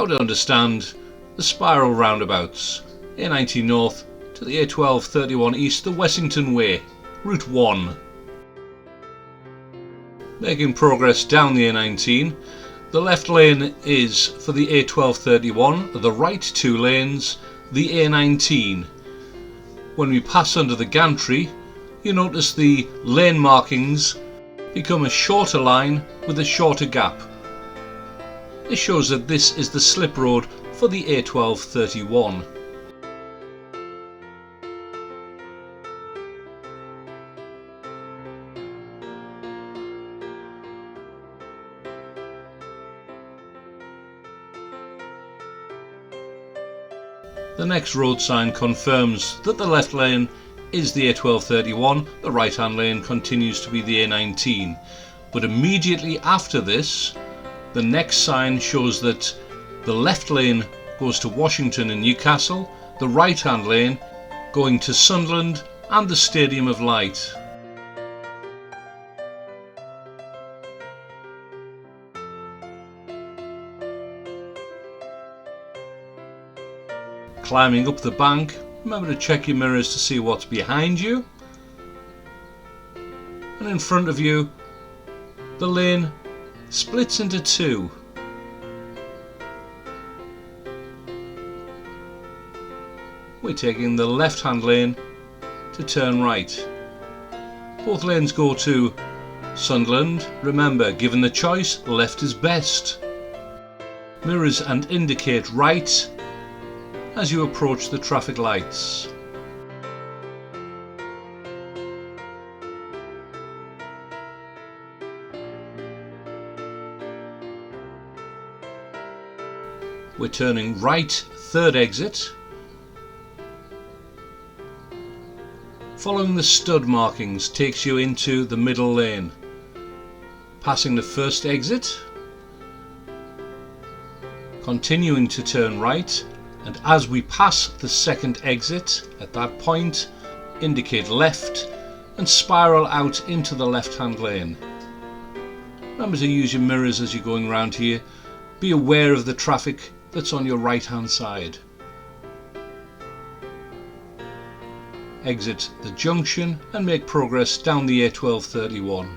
how to understand the spiral roundabouts. A19 North to the A1231 East, the Wessington Way, Route 1. Making progress down the A19. The left lane is for the A1231, the right two lanes, the A19. When we pass under the gantry, you notice the lane markings become a shorter line with a shorter gap. This shows that this is the slip road for the A1231. The next road sign confirms that the left lane is the A1231, the right hand lane continues to be the A19. But immediately after this, the next sign shows that the left lane goes to Washington and Newcastle, the right hand lane going to Sunderland and the Stadium of Light. Climbing up the bank, remember to check your mirrors to see what's behind you. And in front of you, the lane splits into two. We're taking the left-hand lane to turn right. Both lanes go to Sunderland. Remember, given the choice, left is best. Mirrors and indicate right as you approach the traffic lights. We're turning right, third exit. Following the stud markings takes you into the middle lane. Passing the first exit, continuing to turn right, and as we pass the second exit, at that point, indicate left and spiral out into the left-hand lane. Remember to use your mirrors as you're going around here. Be aware of the traffic that's on your right-hand side. Exit the junction and make progress down the A1231.